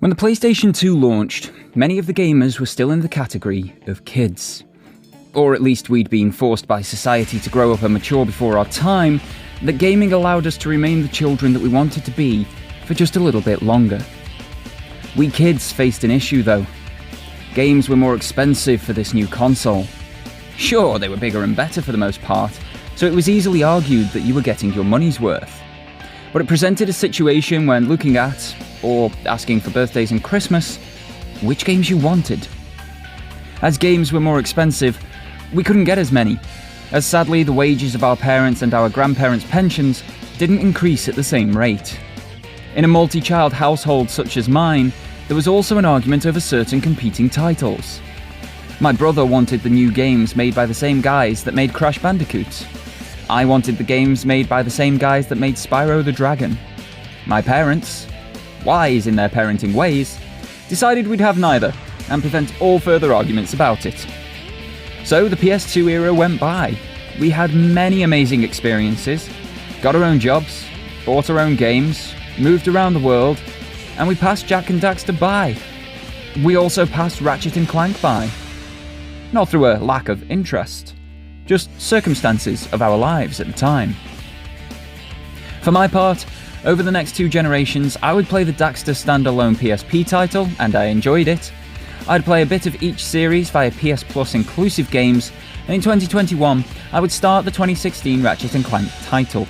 When the PlayStation 2 launched, many of the gamers were still in the category of kids. Or at least we'd been forced by society to grow up and mature before our time, that gaming allowed us to remain the children that we wanted to be for just a little bit longer. We kids faced an issue though. Games were more expensive for this new console. Sure, they were bigger and better for the most part, so it was easily argued that you were getting your money's worth. But it presented a situation when looking at, or asking for birthdays and Christmas, which games you wanted. As games were more expensive, we couldn't get as many, as sadly the wages of our parents and our grandparents' pensions didn't increase at the same rate. In a multi-child household such as mine, there was also an argument over certain competing titles. My brother wanted the new games made by the same guys that made Crash Bandicoot. I wanted the games made by the same guys that made Spyro the Dragon. My parents, wise in their parenting ways, decided we'd have neither and prevent all further arguments about it. So the PS2 era went by. We had many amazing experiences, got our own jobs, bought our own games, moved around the world, and we passed Jak and Daxter by. We also passed Ratchet and Clank by. Not through a lack of interest, just circumstances of our lives at the time. For my part, over the next 2 generations, I would play the Daxter standalone PSP title, and I enjoyed it. I'd play a bit of each series via PS Plus inclusive games, and in 2021, I would start the 2016 Ratchet and Clank title.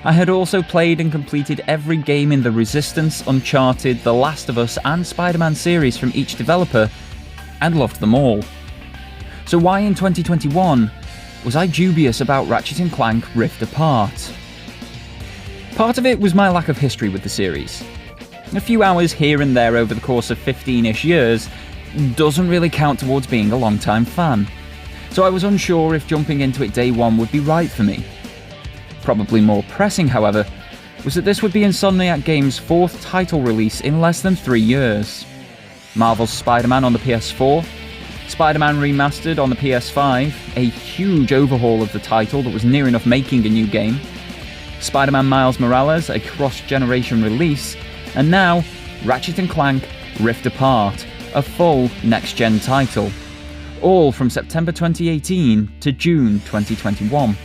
I had also played and completed every game in the Resistance, Uncharted, The Last of Us, and Spider-Man series from each developer, and loved them all. So why in 2021 was I dubious about Ratchet and Clank Rift Apart? Part of it was my lack of history with the series. A few hours here and there over the course of 15-ish years doesn't really count towards being a long-time fan, so I was unsure if jumping into it day one would be right for me. Probably more pressing, however, was that this would be Insomniac Games' 4th title release in less than 3 years. Marvel's Spider-Man on the PS4, Spider-Man Remastered on the PS5, a huge overhaul of the title that was near enough making a new game, Spider-Man Miles Morales, a cross-generation release, and now Ratchet and Clank Rift Apart, a full next-gen title, all from September 2018 to June 2021.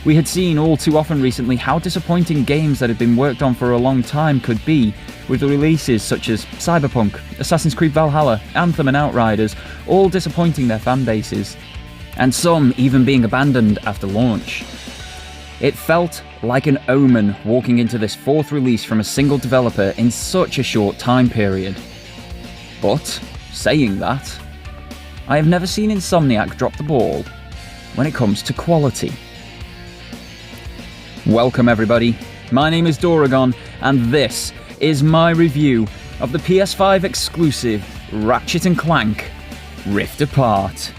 We had seen all too often recently how disappointing games that had been worked on for a long time could be, with the releases such as Cyberpunk, Assassin's Creed Valhalla, Anthem and Outriders, all disappointing their fan bases, and some even being abandoned after launch. It felt like an omen walking into this 4th release from a single developer in such a short time period. But, saying that, I have never seen Insomniac drop the ball when it comes to quality. Welcome everybody, my name is Doragon, and this is my review of the PS5 exclusive Ratchet and Clank Rift Apart.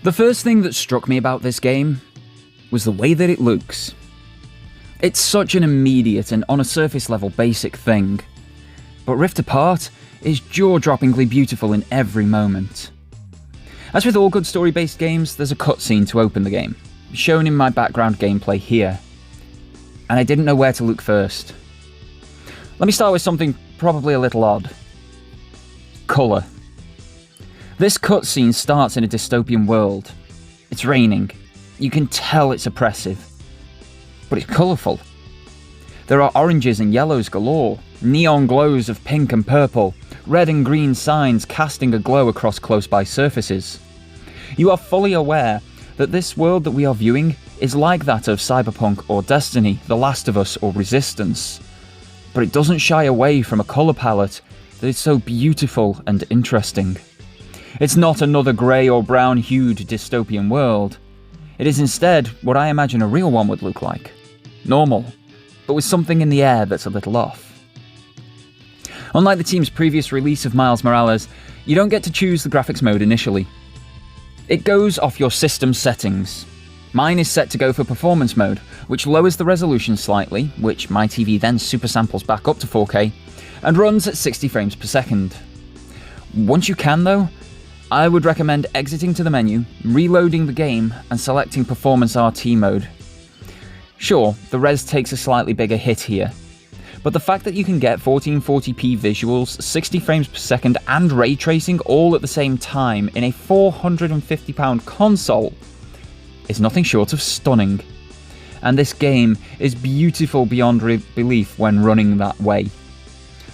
The first thing that struck me about this game was the way that it looks. It's such an immediate and on a surface level basic thing, but Rift Apart is jaw-droppingly beautiful in every moment. As with all good story-based games, there's a cutscene to open the game, shown in my background gameplay here, and I didn't know where to look first. Let me start with something probably a little odd. Colour. This cutscene starts in a dystopian world. It's raining. You can tell it's oppressive. But it's colourful. There are oranges and yellows galore, neon glows of pink and purple, red and green signs casting a glow across close-by surfaces. You are fully aware that this world that we are viewing is like that of Cyberpunk or Destiny, The Last of Us or Resistance. But it doesn't shy away from a colour palette that is so beautiful and interesting. It's not another grey or brown-hued dystopian world. It is instead what I imagine a real one would look like. Normal, but with something in the air that's a little off. Unlike the team's previous release of Miles Morales, you don't get to choose the graphics mode initially. It goes off your system settings. Mine is set to go for performance mode, which lowers the resolution slightly, which my TV then super samples back up to 4K, and runs at 60 frames per second. Once you can though, I would recommend exiting to the menu, reloading the game, and selecting Performance RT mode. Sure, the res takes a slightly bigger hit here, but the fact that you can get 1440p visuals, 60 frames per second, and ray tracing all at the same time in a £450 console is nothing short of stunning. And this game is beautiful beyond belief when running that way.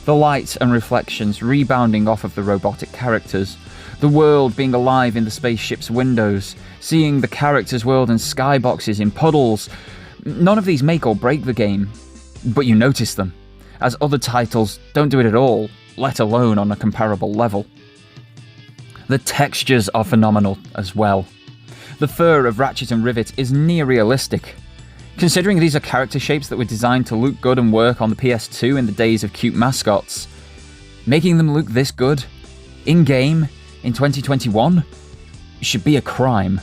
The lights and reflections rebounding off of the robotic characters, the world being alive in the spaceship's windows, seeing the characters' world and skyboxes in puddles. None of these make or break the game, but you notice them, as other titles don't do it at all, let alone on a comparable level. The textures are phenomenal as well. The fur of Ratchet and Rivet is near realistic. Considering these are character shapes that were designed to look good and work on the PS2 in the days of cute mascots, making them look this good, in-game, in 2021, should be a crime.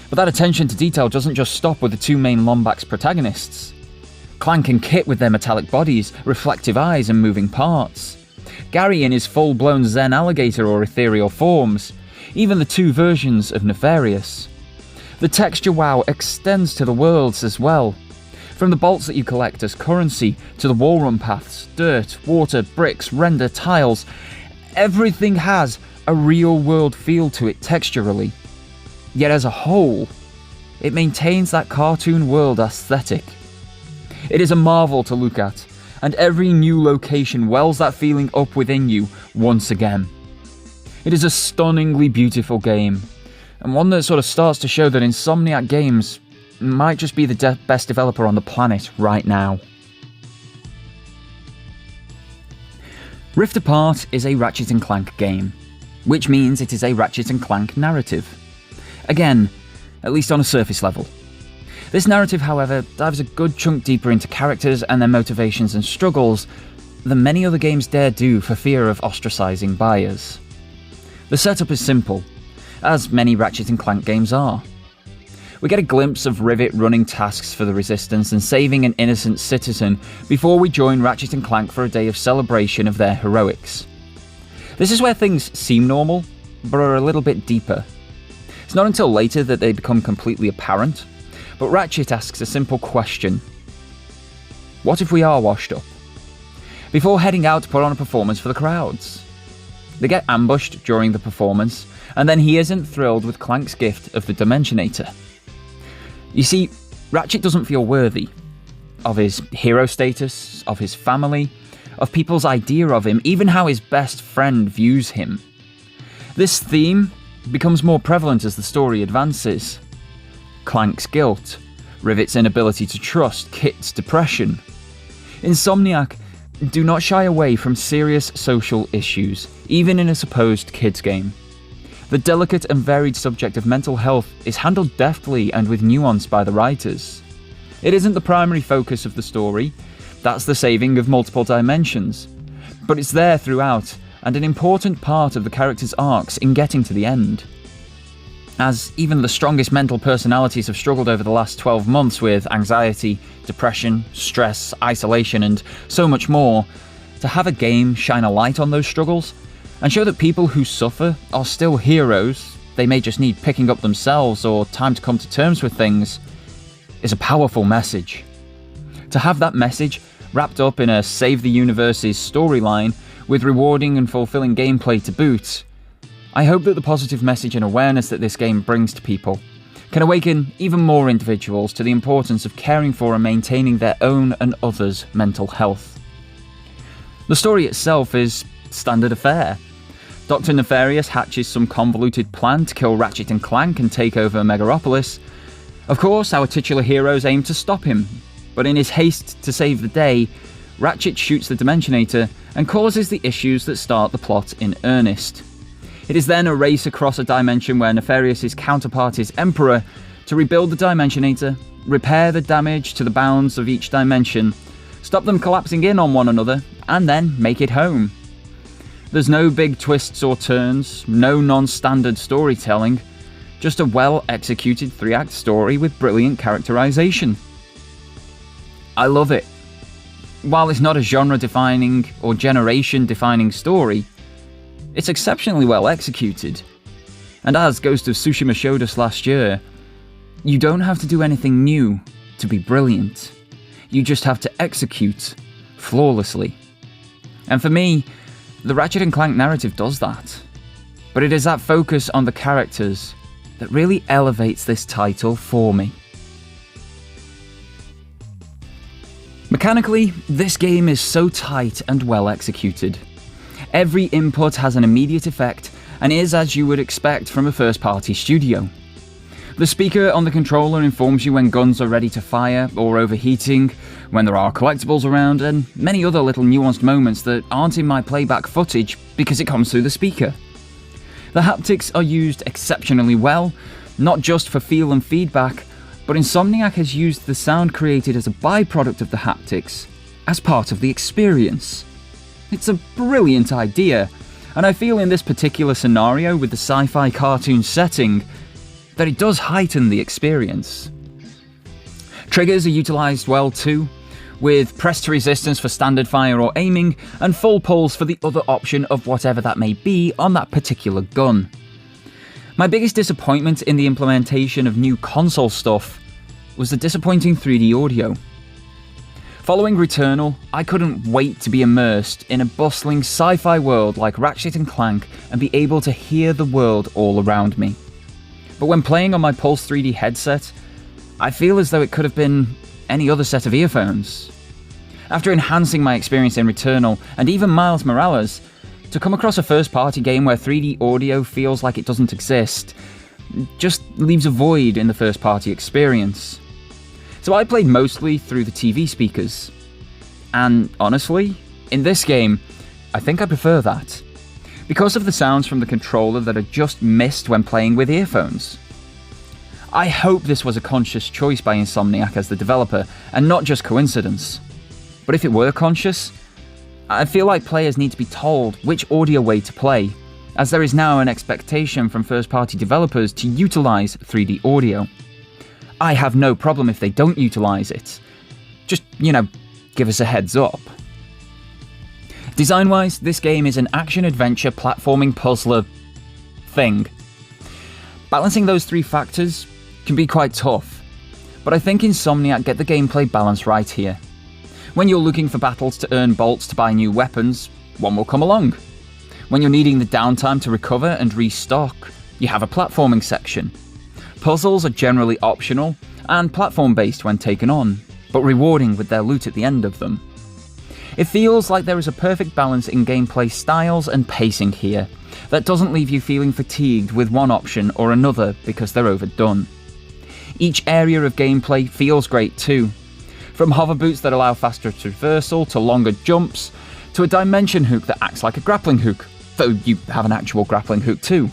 But that attention to detail doesn't just stop with the two main Lombax protagonists. Clank and Kit with their metallic bodies, reflective eyes and moving parts. Gary in his full-blown Zen alligator or ethereal forms. Even the two versions of Nefarious. The texture wow extends to the worlds as well. From the bolts that you collect as currency, to the wall run paths, dirt, water, bricks, render, tiles, everything has a real-world feel to it texturally. Yet as a whole, it maintains that cartoon world aesthetic. It is a marvel to look at, and every new location wells that feeling up within you once again. It is a stunningly beautiful game, and one that sort of starts to show that Insomniac Games might just be the best developer on the planet right now. Rift Apart is a Ratchet and Clank game, which means it is a Ratchet and Clank narrative. Again, at least on a surface level. This narrative, however, dives a good chunk deeper into characters and their motivations and struggles than many other games dare do for fear of ostracizing buyers. The setup is simple, as many Ratchet and Clank games are. We get a glimpse of Rivet running tasks for the Resistance and saving an innocent citizen before we join Ratchet and Clank for a day of celebration of their heroics. This is where things seem normal, but are a little bit deeper. It's not until later that they become completely apparent, but Ratchet asks a simple question. What if we are washed up? Before heading out to put on a performance for the crowds. They get ambushed during the performance, and then he isn't thrilled with Clank's gift of the Dimensionator. You see, Ratchet doesn't feel worthy of his hero status, of his family, of people's idea of him, even how his best friend views him. This theme becomes more prevalent as the story advances. Clank's guilt, Rivet's inability to trust, Kit's depression. Insomniac do not shy away from serious social issues, even in a supposed kids game. The delicate and varied subject of mental health is handled deftly and with nuance by the writers. It isn't the primary focus of the story, that's the saving of multiple dimensions, but it's there throughout and an important part of the characters' arcs in getting to the end. As even the strongest mental personalities have struggled over the last 12 months with anxiety, depression, stress, isolation, and so much more, to have a game shine a light on those struggles and show that people who suffer are still heroes, they may just need picking up themselves or time to come to terms with things, is a powerful message. To have that message wrapped up in a Save the Universe's storyline with rewarding and fulfilling gameplay to boot, I hope that the positive message and awareness that this game brings to people can awaken even more individuals to the importance of caring for and maintaining their own and others' mental health. The story itself is standard affair. Dr. Nefarious hatches some convoluted plan to kill Ratchet and Clank and take over Megaropolis. Of course, our titular heroes aim to stop him, but in his haste to save the day, Ratchet shoots the Dimensionator and causes the issues that start the plot in earnest. It is then a race across a dimension where Nefarious' counterpart is Emperor to rebuild the Dimensionator, repair the damage to the bounds of each dimension, stop them collapsing in on one another, and then make it home. There's no big twists or turns, no non-standard storytelling, Just a well-executed 3-act story with brilliant characterization. I love it. While it's not a genre-defining or generation-defining story, it's exceptionally well executed. And as Ghost of Tsushima showed us last year, you don't have to do anything new to be brilliant. You just have to execute flawlessly. And for me, the Ratchet and Clank narrative does that. But it is that focus on the characters that really elevates this title for me. Mechanically, this game is so tight and well executed. Every input has an immediate effect and is as you would expect from a first-party studio. The speaker on the controller informs you when guns are ready to fire or overheating, when there are collectibles around, and many other little nuanced moments that aren't in my playback footage because it comes through the speaker. The haptics are used exceptionally well, not just for feel and feedback, but Insomniac has used the sound created as a byproduct of the haptics as part of the experience. It's a brilliant idea, and I feel in this particular scenario with the sci-fi cartoon setting that it does heighten the experience. Triggers are utilised well too, with press to resistance for standard fire or aiming, and full pulls for the other option of whatever that may be on that particular gun. My biggest disappointment in the implementation of new console stuff was the disappointing 3D audio. Following Returnal, I couldn't wait to be immersed in a bustling sci-fi world like Ratchet and Clank and be able to hear the world all around me. But when playing on my Pulse 3D headset, I feel as though it could have been any other set of earphones. After enhancing my experience in Returnal and even Miles Morales, to come across a first-party game where 3D audio feels like it doesn't exist just leaves a void in the first-party experience. So I played mostly through the TV speakers. And honestly, in this game, I think I prefer that. Because of the sounds from the controller that are just missed when playing with earphones. I hope this was a conscious choice by Insomniac as the developer, and not just coincidence. But if it were conscious, I feel like players need to be told which audio way to play, as there is now an expectation from first-party developers to utilise 3D audio. I have no problem if they don't utilise it. Just, give us a heads up. Design-wise, this game is an action-adventure platforming puzzler thing. Balancing those three factors can be quite tough, but I think Insomniac get the gameplay balance right here. When you're looking for battles to earn bolts to buy new weapons, one will come along. When you're needing the downtime to recover and restock, you have a platforming section. Puzzles are generally optional and platform-based when taken on, but rewarding with their loot at the end of them. It feels like there is a perfect balance in gameplay styles and pacing here that doesn't leave you feeling fatigued with one option or another because they're overdone. Each area of gameplay feels great too, from hover boots that allow faster traversal to longer jumps, to a dimension hook that acts like a grappling hook, though you have an actual grappling hook too.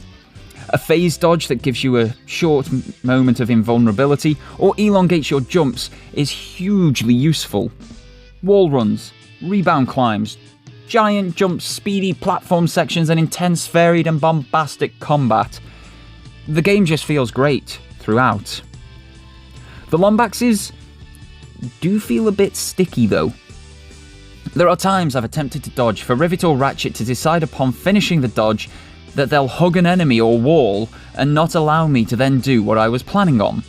A phase dodge that gives you a short moment of invulnerability or elongates your jumps is hugely useful. Wall runs, rebound climbs, giant jumps, speedy platform sections, and intense, varied and bombastic combat. The game just feels great throughout. The Lombaxes do feel a bit sticky though. There are times I've attempted to dodge for Rivet or Ratchet to decide upon finishing the dodge that they'll hug an enemy or wall and not allow me to then do what I was planning on.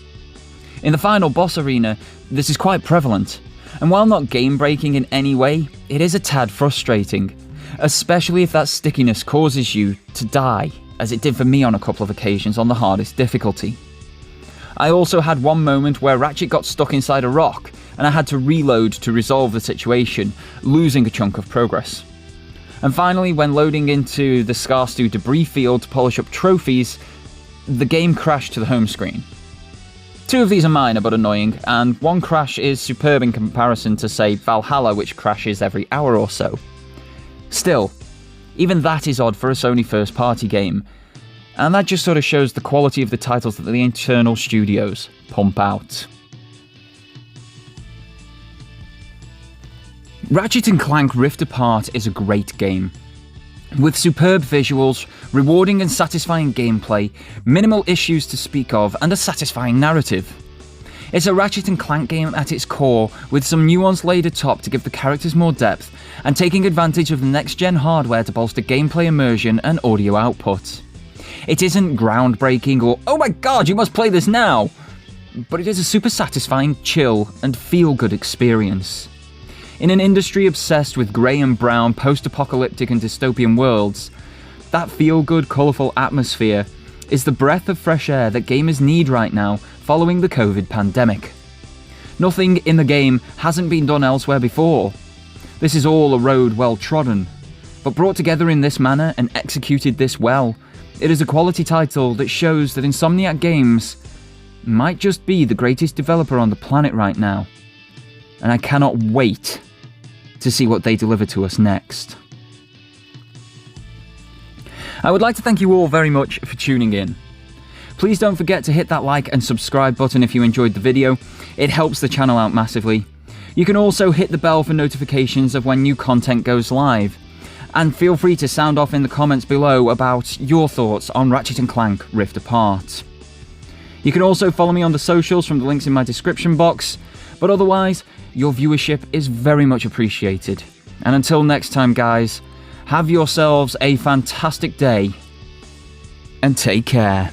In the final boss arena, this is quite prevalent, and while not game-breaking in any way, it is a tad frustrating, especially if that stickiness causes you to die, as it did for me on a couple of occasions on the hardest difficulty. I also had one moment where Ratchet got stuck inside a rock, and I had to reload to resolve the situation, losing a chunk of progress. And finally, when loading into the Scarstu debris field to polish up trophies, the game crashed to the home screen. Two of these are minor but annoying, and one crash is superb in comparison to, say, Valhalla, which crashes every hour or so. Still, even that is odd for a Sony first-party game, and that just sort of shows the quality of the titles that the internal studios pump out. Ratchet and Clank Rift Apart is a great game. With superb visuals, rewarding and satisfying gameplay, minimal issues to speak of, and a satisfying narrative. It's a Ratchet and Clank game at its core, with some nuance laid atop to give the characters more depth, and taking advantage of the next-gen hardware to bolster gameplay immersion and audio output. It isn't groundbreaking or, oh my god, you must play this now! But it is a super satisfying, chill, and feel-good experience. In an industry obsessed with grey and brown, post-apocalyptic and dystopian worlds, that feel-good, colourful atmosphere is the breath of fresh air that gamers need right now following the COVID pandemic. Nothing in the game hasn't been done elsewhere before. This is all a road well trodden, but brought together in this manner and executed this well, it is a quality title that shows that Insomniac Games might just be the greatest developer on the planet right now. And I cannot wait to see what they deliver to us next. I would like to thank you all very much for tuning in. Please don't forget to hit that like and subscribe button if you enjoyed the video. It helps the channel out massively. You can also hit the bell for notifications of when new content goes live. And feel free to sound off in the comments below about your thoughts on Ratchet and Clank Rift Apart. You can also follow me on the socials from the links in my description box, but otherwise, your viewership is very much appreciated. And until next time, guys, have yourselves a fantastic day, and take care.